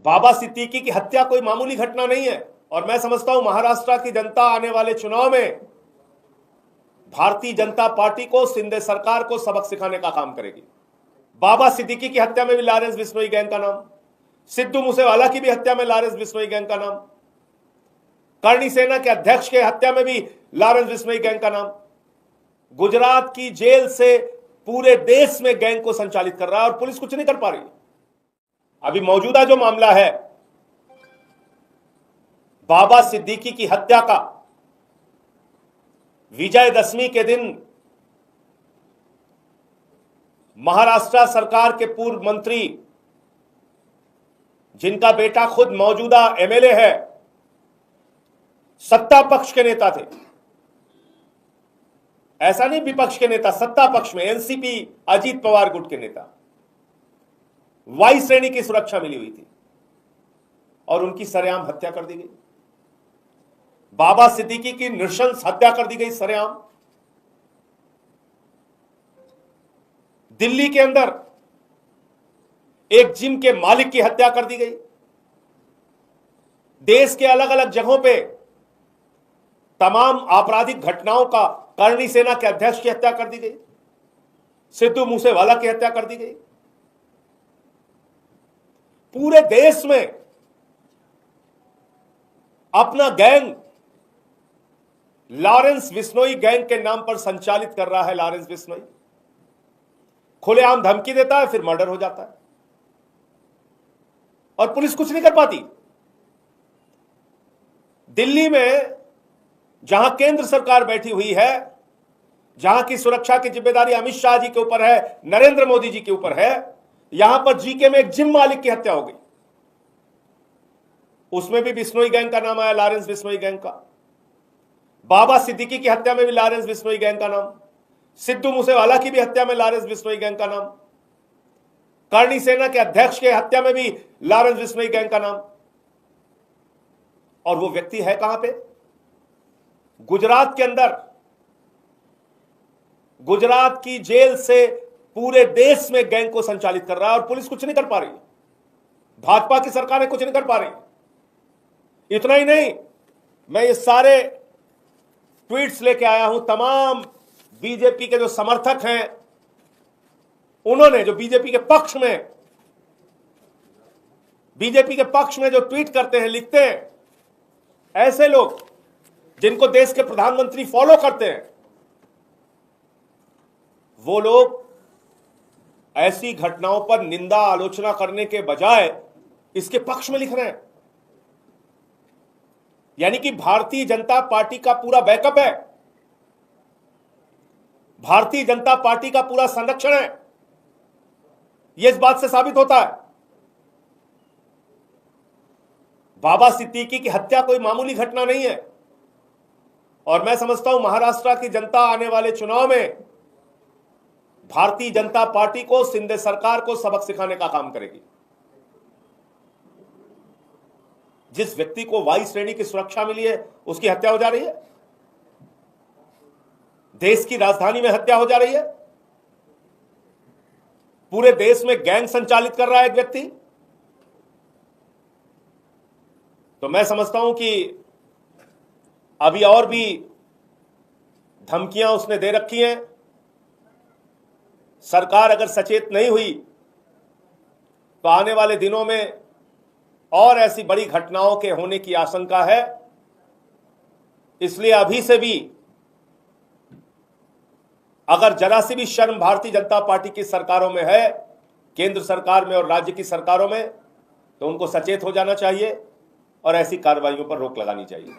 बाबा सिद्दीकी की हत्या कोई मामूली घटना नहीं है और मैं समझता हूं महाराष्ट्र की जनता आने वाले चुनाव में भारतीय जनता पार्टी को, शिंदे सरकार को सबक सिखाने का काम करेगी। बाबा सिद्दीकी की हत्या में भी लॉरेंस बिश्नोई गैंग का नाम, सिद्धू मूसेवाला की भी हत्या में लॉरेंस बिश्नोई गैंग का नाम, करणी सेना के अध्यक्ष के हत्या में भी लॉरेंस बिश्नोई गैंग का नाम। गुजरात की जेल से पूरे देश में गैंग को संचालित कर रहा है और पुलिस कुछ नहीं कर पा रही। अभी मौजूदा जो मामला है बाबा सिद्दीकी की हत्या का, विजयदशमी के दिन महाराष्ट्र सरकार के पूर्व मंत्री, जिनका बेटा खुद मौजूदा एमएलए है, सत्ता पक्ष के नेता थे, ऐसा नहीं विपक्ष के नेता, सत्ता पक्ष में एनसीपी अजीत पवार गुट के नेता, वाई श्रेणी की सुरक्षा मिली हुई थी और उनकी सरेआम हत्या कर दी गई। बाबा सिद्दीकी की नृशंस हत्या कर दी गई सरेआम। दिल्ली के अंदर एक जिम के मालिक की हत्या कर दी गई। देश के अलग अलग जगहों पे तमाम आपराधिक घटनाओं का, करणी सेना के अध्यक्ष की हत्या कर दी गई, सिद्धू मूसेवाला की हत्या कर दी गई। पूरे देश में अपना गैंग लॉरेंस बिश्नोई गैंग के नाम पर संचालित कर रहा है। लॉरेंस बिश्नोई खुलेआम धमकी देता है, फिर मर्डर हो जाता है और पुलिस कुछ नहीं कर पाती। दिल्ली में जहां केंद्र सरकार बैठी हुई है, जहां की सुरक्षा की जिम्मेदारी अमित शाह जी के ऊपर है, नरेंद्र मोदी जी के ऊपर है, यहां पर जीके में एक जिम मालिक की हत्या हो गई। उसमें भी बिश्नोई गैंग का नाम आया, लॉरेंस बिश्नोई गैंग का। बाबा सिद्दीकी की हत्या में भी लॉरेंस बिश्नोई गैंग का नाम, सिद्धू मूसेवाला की भी हत्या में लॉरेंस बिश्नोई गैंग का नाम, करणी सेना के अध्यक्ष के हत्या में भी लॉरेंस बिश्नोई गैंग का नाम। और वो व्यक्ति है कहां पे? गुजरात के अंदर। गुजरात की जेल से पूरे देश में गैंग को संचालित कर रहा है और पुलिस कुछ नहीं कर पा रही। भाजपा की सरकार कुछ नहीं कर पा रही। इतना ही नहीं, मैं ये सारे ट्वीट्स लेके आया हूं। तमाम बीजेपी के जो समर्थक हैं, उन्होंने, जो बीजेपी के पक्ष में जो ट्वीट करते हैं, लिखते हैं, ऐसे लोग जिनको देश के प्रधानमंत्री फॉलो करते हैं, वो लोग ऐसी घटनाओं पर निंदा आलोचना करने के बजाय इसके पक्ष में लिख रहे हैं। यानी कि भारतीय जनता पार्टी का पूरा बैकअप है, भारतीय जनता पार्टी का पूरा संरक्षण है। यह इस बात से साबित होता है। बाबा सिद्दीकी की हत्या कोई मामूली घटना नहीं है और मैं समझता हूं महाराष्ट्र की जनता आने वाले चुनाव में भारतीय जनता पार्टी को, शिंदे सरकार को सबक सिखाने का काम करेगी। जिस व्यक्ति को वाई श्रेणी की सुरक्षा मिली है, उसकी हत्या हो जा रही है। देश की राजधानी में हत्या हो जा रही है। पूरे देश में गैंग संचालित कर रहा है एक व्यक्ति। तो मैं समझता हूं कि अभी और भी धमकियां उसने दे रखी हैं। सरकार अगर सचेत नहीं हुई तो आने वाले दिनों में और ऐसी बड़ी घटनाओं के होने की आशंका है। इसलिए अभी से भी अगर जरा सी भी शर्म भारतीय जनता पार्टी की सरकारों में है, केंद्र सरकार में और राज्य की सरकारों में, तो उनको सचेत हो जाना चाहिए और ऐसी कार्रवाइयों पर रोक लगानी चाहिए।